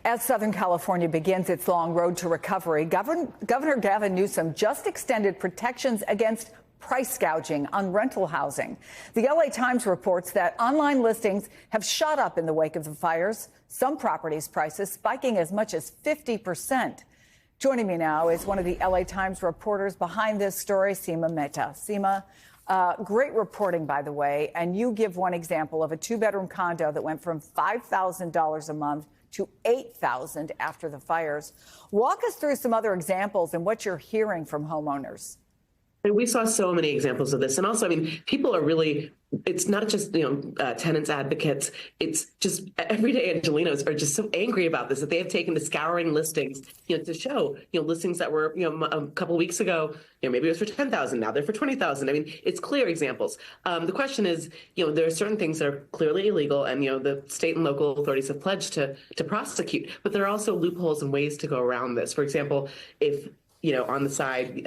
As Southern California begins its long road to recovery, Governor Gavin Newsom just extended protections against price gouging on rental housing. The LA Times reports that online listings have shot up in the wake of the fires, some properties' prices spiking as much as 50%. Joining me now is one of the LA Times reporters behind this story, Seema Mehta. Seema, great reporting, by the way, and you give one example of a two-bedroom condo that went from $5,000 a month to $8,000 after the fires. Walk us through some other examples and what you're hearing from homeowners. And we saw so many examples of this. And also, I mean, people are really, it's not just, tenants advocates. It's just everyday Angelenos are just so angry about this that they have taken to scouring listings, to show, listings that were, a couple of weeks ago, maybe it was for 10,000. Now they're for 20,000. I mean, it's clear examples. The question is, there are certain things that are clearly illegal and, the state and local authorities have pledged to prosecute. But there are also loopholes and ways to go around this. For example, if on the side,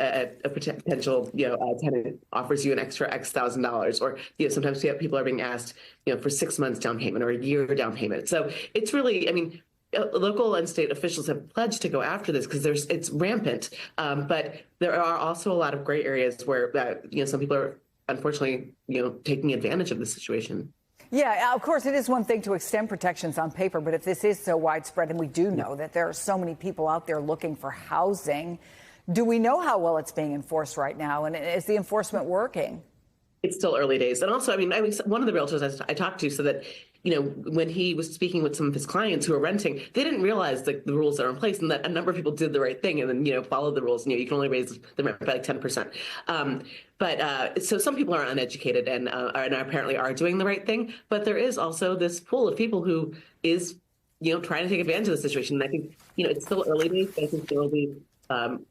a potential, tenant offers you an extra X thousand dollars, or, sometimes people are being asked, for 6 months down payment or a year down payment. So it's really, I mean, local and state officials have pledged to go after this because it's rampant. But there are also a lot of gray areas where, some people are unfortunately, taking advantage of the situation. Yeah, of course, it is one thing to extend protections on paper, but if this is so widespread, and we do know that there are so many people out there looking for housing, do we know how well it's being enforced right now? And is the enforcement working? It's still early days. And also, I mean, one of the realtors I talked to said that, when he was speaking with some of his clients who are renting, they didn't realize the rules that are in place and that a number of people did the right thing and then, followed the rules. You can only raise the rent by like 10%. So some people are uneducated and apparently are doing the right thing. But there is also this pool of people who is, trying to take advantage of the situation. And I think, it's still early days, but I think there will be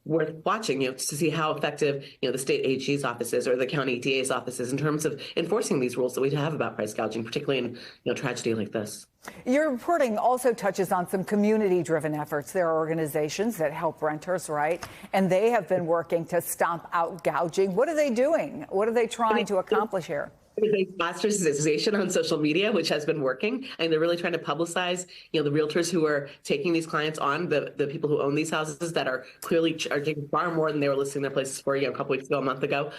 worth watching, to see how effective, the state AG's offices or the county DA's offices in terms of enforcing these rules that we have about price gouging, particularly in, tragedy like this. Your reporting also touches on some community-driven efforts. There are organizations that help renters, right? And they have been working to stomp out gouging. What are they doing? What are they trying to accomplish here? They ostracization on social media, which has been working, and they're really trying to publicize, the realtors who are taking these clients on, the people who own these houses that are clearly charging far more than they were listing their places for, a couple weeks ago, a month ago.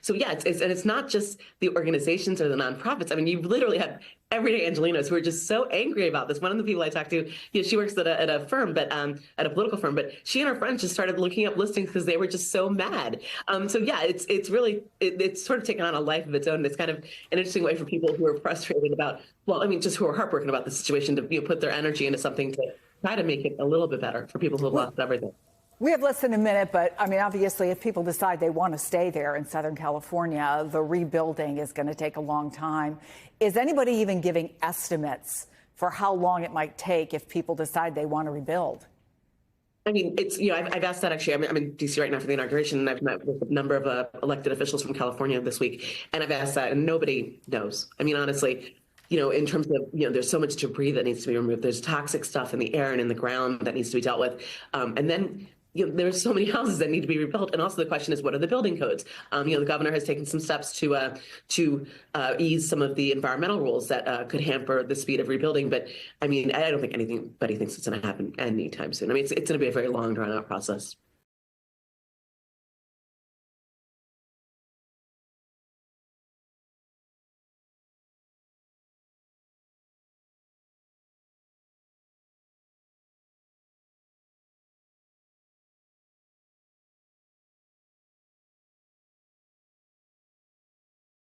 So yeah, it's not just the organizations or the nonprofits. I mean, you literally have everyday Angelenos who are just so angry about this. One of the people I talked to, she works at a firm, but at a political firm, but she and her friends just started looking up listings because they were just so mad. So yeah, it's really, it's sort of taken on a life of its own. It's kind of an interesting way for people who are frustrated about, just who are heartbroken about the situation to put their energy into something to try to make it a little bit better for people who have lost everything. We have less than a minute, but I mean, obviously, if people decide they want to stay there in Southern California, the rebuilding is going to take a long time. Is anybody even giving estimates for how long it might take if people decide they want to rebuild? I mean, it's, I've asked that actually. I'm in D.C. right now for the inauguration, and I've met with a number of elected officials from California this week, and I've asked that, and nobody knows. I mean, honestly, in terms of, there's so much debris that needs to be removed. There's toxic stuff in the air and in the ground that needs to be dealt with. And then, there's so many houses that need to be rebuilt. And also the question is, what are the building codes? The governor has taken some steps to ease some of the environmental rules that could hamper the speed of rebuilding. But I mean, I don't think anybody thinks it's going to happen anytime soon. I mean, it's going to be a very long, drawn out process.